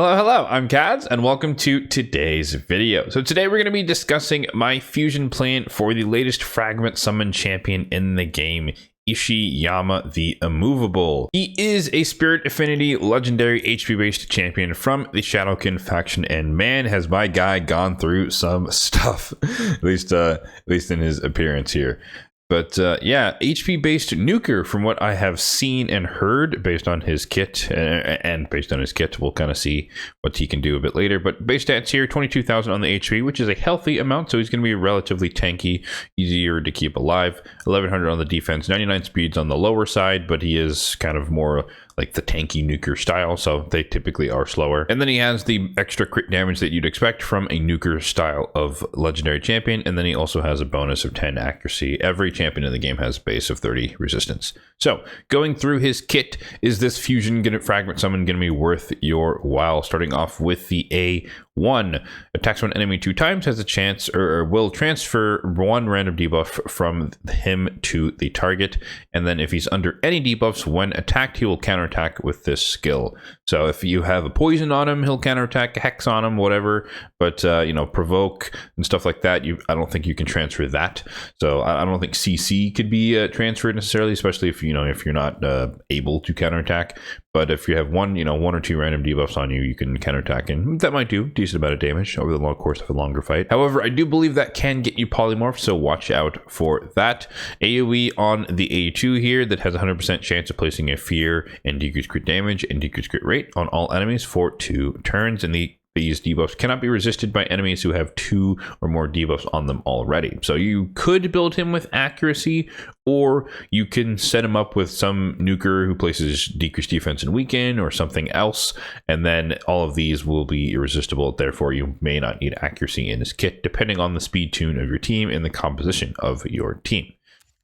Hello, I'm Kads, and welcome to today's video. So today we're going to be discussing my fusion plan for the latest Fragment summon champion in the game, Ishiyama the Immovable. He is a Spirit Affinity legendary HP-based champion from the Shadowkin faction, and man, has my guy gone through some stuff, at least in his appearance here. But yeah, HP-based nuker from what I have seen and heard based on his kit, and based on his kit, we'll kind of see what he can do a bit later. But base stats here, 22,000 on the HP, which is a healthy amount, so he's going to be relatively tanky, easier to keep alive. 1,100 on the defense, 99 speeds on the lower side, but he is kind of more like the tanky nuker style, so they typically are slower. And then he has the extra crit damage that you'd expect from a nuker style of legendary champion, and then he also has a bonus of 10 accuracy. Every champion in the game has base of 30 resistance. So going through his kit, is this fusion fragment summon going to be worth your while? Starting off with the A1, attacks one enemy 2 times, has a chance or will transfer 1 random debuff from him to the target, and then if he's under any debuffs when attacked, he will counterattack with this skill. So if you have a poison on him, he'll counterattack, a hex on him, whatever, but you know, provoke and stuff like that, I don't think you can transfer that. So I don't think CC could be transferred necessarily, especially if if you're not able to counterattack. But if you have one or 2 random debuffs on you, you can counterattack, and that might do a decent amount of damage over the long course of a longer fight. However, I do believe that can get you polymorph, so watch out for that. AoE on the A2 here that has a 100% chance of placing a fear and decreased crit damage and decreased crit rate on all enemies for 2 turns, and these debuffs cannot be resisted by enemies who have 2 or more debuffs on them already. So you could build him with accuracy, or you can set him up with some nuker who places decreased defense and weaken or something else, and then all of these will be irresistible. Therefore, you may not need accuracy in his kit, depending on the speed tune of your team and the composition of your team.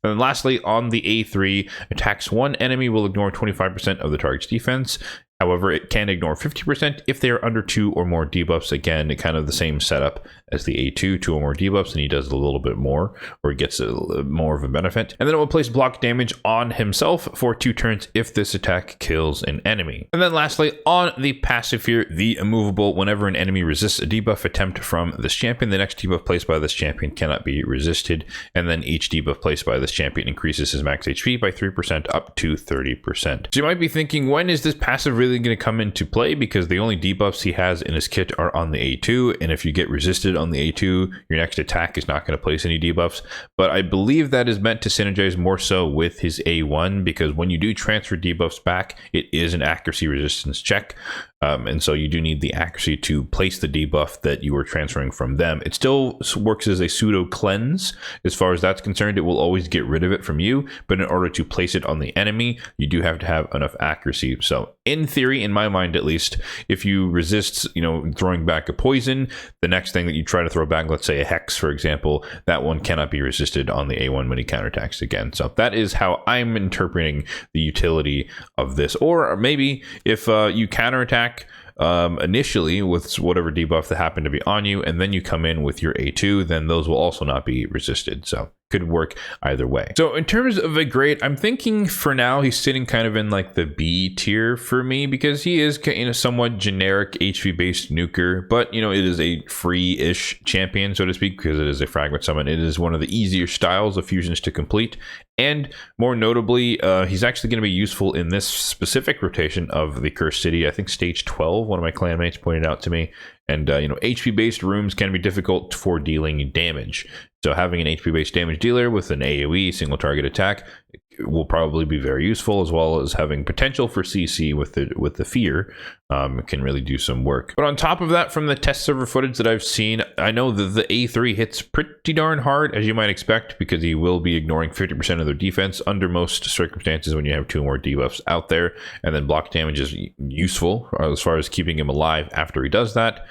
And lastly, on the A3, attacks one enemy will ignore 25% of the target's defense. However, it can ignore 50% if they are under 2 or more debuffs. Again, kind of the same setup as the A2, 2 or more debuffs, and he does a little bit more, or gets more of a benefit. And then it will place block damage on himself for 2 turns if this attack kills an enemy. And then lastly, on the passive here, the Immovable, whenever an enemy resists a debuff attempt from this champion, the next debuff placed by this champion cannot be resisted. And then each debuff placed by this champion increases his max HP by 3% up to 30%. So you might be thinking, when is this passive really going to come into play? Because the only debuffs he has in his kit are on the A2, and if you get resisted on the A2, your next attack is not going to place any debuffs. But I believe that is meant to synergize more so with his A1, because when you do transfer debuffs back, it is an accuracy resistance check. And so you do need the accuracy to place the debuff that you were transferring from them. It still works as a pseudo cleanse. As far as that's concerned, it will always get rid of it from you, but in order to place it on the enemy, you do have to have enough accuracy. So in theory, in my mind at least, if you resist throwing back a poison, the next thing that you try to throw back, let's say a hex for example, that one cannot be resisted on the A1 when he counterattacks again. So that is how I'm interpreting the utility of this. Or maybe if you counterattack initially with whatever debuff that happened to be on you, and then you come in with your A2, then those will also not be resisted. So could work either way. So in terms of a grade, I'm thinking for now he's sitting kind of in like the B tier for me, because he is somewhat generic HP based nuker, but it is a free-ish champion, so to speak, because it is a fragment summon. It is one of the easier styles of fusions to complete, and more notably, he's actually going to be useful in this specific rotation of the Cursed City. I think stage 12, one of my clanmates pointed out to me. And HP based rooms can be difficult for dealing damage, so having an HP based damage dealer with an AoE single target attack will probably be very useful, as well as having potential for CC with the fear can really do some work. But on top of that, from the test server footage that I've seen, I know that the A3 hits pretty darn hard, as you might expect, because he will be ignoring 50% of their defense under most circumstances when you have 2 more debuffs out there, and then block damage is useful as far as keeping him alive after he does that.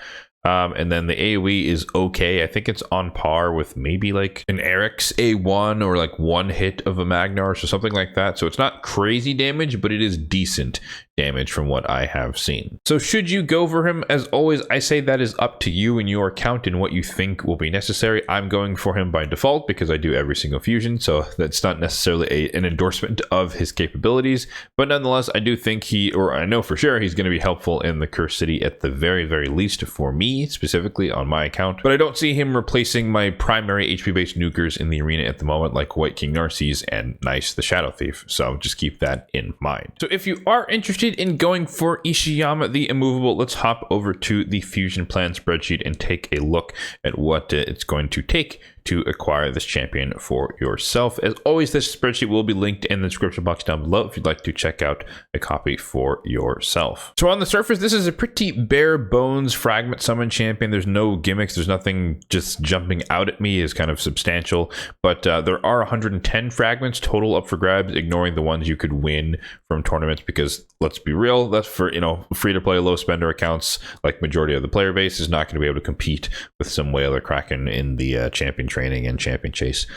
And then the AoE is okay. I think it's on par with maybe like an Eric's A1 or like one hit of a Magnarch or something like that. So it's not crazy damage, but it is decent damage from what I have seen. So should you go for him? As always, I say that is up to you and your account and what you think will be necessary. I'm going for him by default because I do every single fusion, so that's not necessarily an endorsement of his capabilities, but nonetheless, I do think I know for sure he's going to be helpful in the Curse City at the very, very least for me, specifically on my account, but I don't see him replacing my primary HP-based nukers in the arena at the moment, like White King Narcisse and Nice the Shadow Thief, so just keep that in mind. So if you are interested in going for Ishiyama the Immovable, let's hop over to the fusion plan spreadsheet and take a look at what it's going to take to acquire this champion for yourself. As always, this spreadsheet will be linked in the description box down below if you'd like to check out a copy for yourself. So on the surface, this is a pretty bare bones fragment summon champion. There's no gimmicks. There's nothing just jumping out at me as kind of substantial, but there are 110 fragments total up for grabs, ignoring the ones you could win from tournaments, because let's be real, that's for, free to play low spender accounts like majority of the player base is not going to be able to compete with some whale or kraken in the champion training and champion chase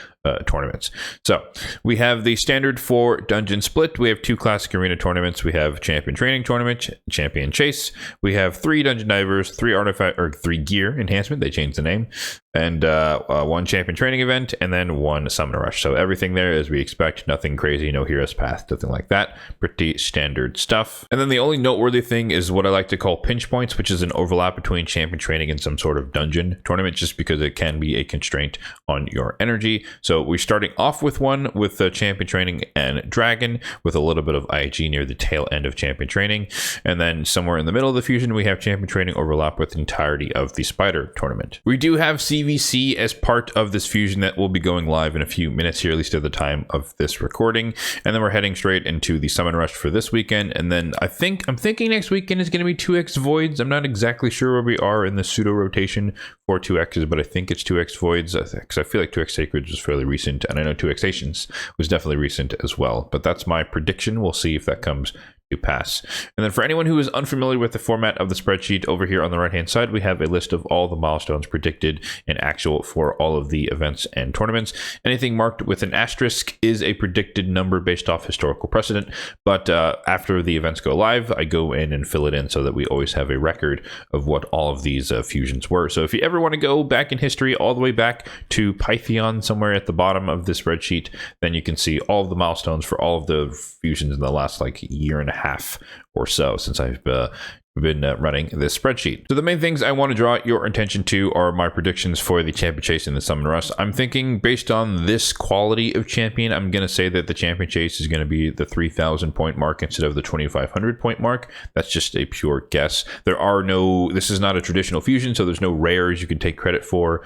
tournaments. So we have the standard for dungeon split. We have 2 classic arena tournaments. We have champion training tournament, champion chase. We have 3 dungeon divers, 3 artifact or 3 gear enhancement. They changed the name, and 1 champion training event, and then 1 summon rush. So everything there as we expect. Nothing crazy, no hero's path, nothing like that. Pretty standard stuff. And then the only noteworthy thing is what I like to call pinch points, which is an overlap between champion training and some sort of dungeon tournament, just because it can be a constraint on your energy. So we're starting off with one with champion training and dragon, with a little bit of IG near the tail end of champion training, and then somewhere in the middle of the fusion we have champion training overlap with the entirety of the spider tournament. We do have CVC as part of this fusion that will be going live in a few minutes here, at least at the time of this recording, and then we're heading straight into the summon rush for this weekend. And then I'm thinking next weekend is going to be 2x voids. I'm not exactly sure where we are in the pseudo rotation for 2x's, but I think it's 2x voids, because I feel like 2x sacreds was fairly recent, and I know 2x stations was definitely recent as well, but that's my prediction. We'll see if that comes to pass. And then for anyone who is unfamiliar with the format of the spreadsheet, over here on the right hand side we have a list of all the milestones predicted and actual for all of the events and tournaments. Anything marked with an asterisk is a predicted number based off historical precedent, but after the events go live, I go in and fill it in so that we always have a record of what all of these fusions were. So if you ever want to go back in history all the way back to Pythion, somewhere at the bottom of the spreadsheet, then you can see all of the milestones for all of the fusions in the last like year and a half or so since I've been running this spreadsheet. So the main things I want to draw your attention to are my predictions for the champion chase and the summon rush. I'm thinking based on this quality of champion, I'm going to say that the champion chase is going to be the 3,000 point mark instead of the 2,500 point mark. That's just a pure guess. This is not a traditional fusion, so there's no rares you can take credit for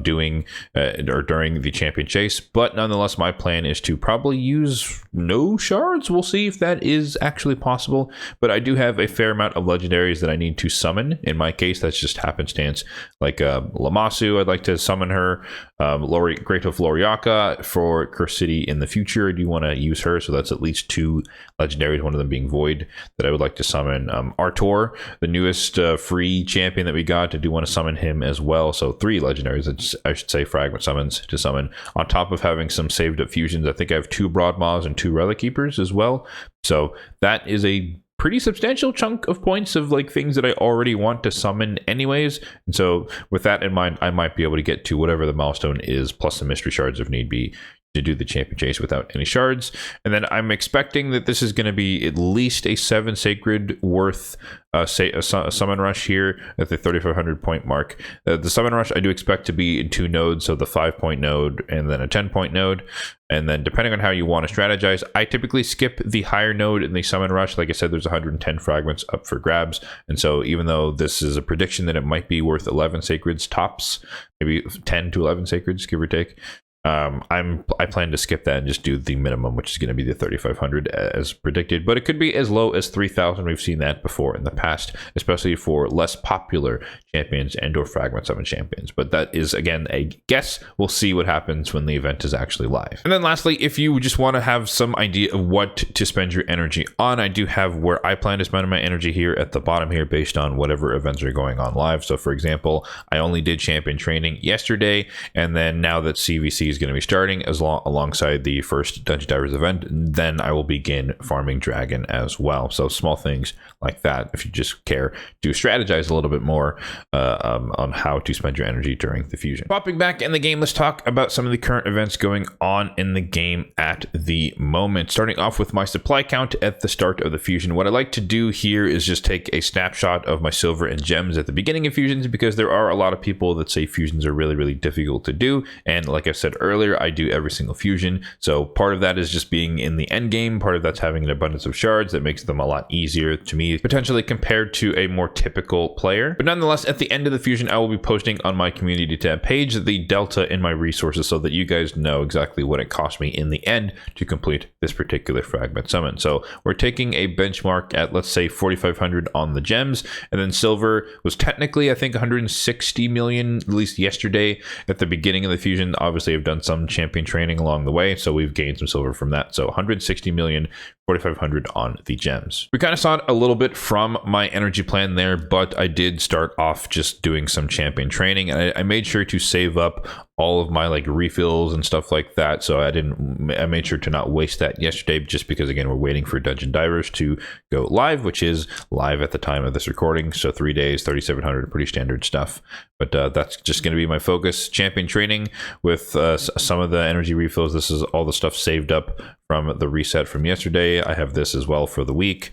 doing or during the champion chase, but nonetheless my plan is to probably use no shards. We'll see if that is actually possible, but I do have a fair amount of legendaries that I need to summon. In my case, that's just happenstance. Like Lamasu, I'd like to summon her. Great of Loriaka for Curse City in the future. I do want to use her, so that's at least 2 legendaries, one of them being Void, that I would like to summon. Artor, the newest free champion that we got, I do want to summon him as well. So 3 legendaries, I should say, fragment summons to summon, on top of having some saved up fusions. I think I have 2 Broad Maws and 2 Relic Keepers as well. So that is a pretty substantial chunk of points of like things that I already want to summon anyways. And so with that in mind, I might be able to get to whatever the milestone is, plus some mystery shards if need be, to do the champion chase without any shards. And then I'm expecting that this is going to be at least a 7 sacred worth a summon rush here at the 3,500 point mark. The summon rush I do expect to be in 2 nodes, so the 5-point node and then a 10-point node. And then depending on how you want to strategize, I typically skip the higher node in the summon rush. Like I said, there's 110 fragments up for grabs, and so even though this is a prediction that it might be worth 11 sacreds tops, maybe 10 to 11 sacreds, give or take, I plan to skip that and just do the minimum, which is going to be the 3,500 as predicted, but it could be as low as 3,000. We've seen that before in the past, especially for less popular champions and or Fragment Summon champions. But that is, again, a guess. We'll see what happens when the event is actually live. And then lastly, if you just want to have some idea of what to spend your energy on, I do have where I plan to spend my energy here at the bottom here based on whatever events are going on live. So for example, I only did champion training yesterday, and then now that CVC is going to be starting alongside the first Dungeon Divers event, then I will begin farming Dragon as well. So small things like that, if you just care to strategize a little bit more on how to spend your energy during the fusion. Popping back in the game, let's talk about some of the current events going on in the game at the moment. Starting off with my supply count at the start of the fusion. What I like to do here is just take a snapshot of my silver and gems at the beginning of fusions, because there are a lot of people that say fusions are really, really difficult to do. And like I said earlier, I do every single fusion. So part of that is just being in the end game. Part of that's having an abundance of shards that makes them a lot easier to me, potentially compared to a more typical player. But nonetheless, at the end of the fusion, I will be posting on my community tab page the delta in my resources so that you guys know exactly what it cost me in the end to complete this particular fragment summon. So we're taking a benchmark at, let's say, 4,500 on the gems, and then silver was technically, I think, 160 million, at least yesterday at the beginning of the fusion. Obviously, I've done some champion training along the way, so we've gained some silver from that. So 160 million, 4,500 on the gems. We kind of saw it a little bit from my energy plan there, but I did start off just doing some champion training, and I made sure to save up all of my like refills and stuff like that. So I made sure to not waste that yesterday, just because again, we're waiting for Dungeon Divers to go live, which is live at the time of this recording. So 3 days, 3,700, pretty standard stuff. But that's just going to be my focus. Champion training with some of the energy refills. This is all the stuff saved up from the reset from yesterday. I have this as well for the week.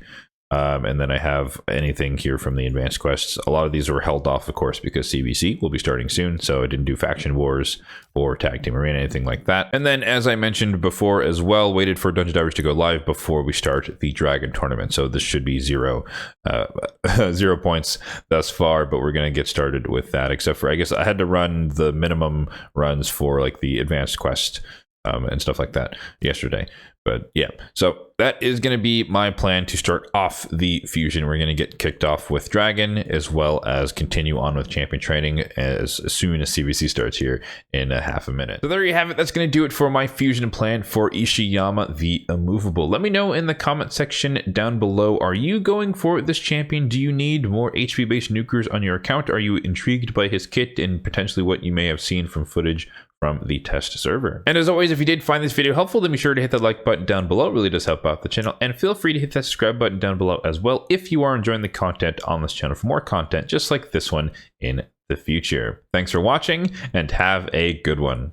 And then I have anything here from the advanced quests. A lot of these were held off, of course, because CVC will be starting soon. So I didn't do faction wars or tag team arena, anything like that. And then, as I mentioned before as well, waited for Dungeon Divers to go live before we start the Dragon tournament. So this should be 0 points thus far, but we're going to get started with that. Except for, I guess I had to run the minimum runs for like the advanced quest and stuff like that yesterday. But yeah, so that is going to be my plan to start off the fusion. We're going to get kicked off with Dragon, as well as continue on with champion training as soon as CVC starts here in a half a minute. So there you have it. That's going to do it for my fusion plan for Ishiyama the Immovable. Let me know in the comment section down below. Are you going for this champion? Do you need more HP based nukers on your account? Are you intrigued by his kit and potentially what you may have seen from footage from the test server? And as always, if you did find this video helpful, then be sure to hit that like button down below. It really does help out the channel. And feel free to hit that subscribe button down below as well if you are enjoying the content on this channel for more content just like this one in the future. Thanks for watching and have a good one.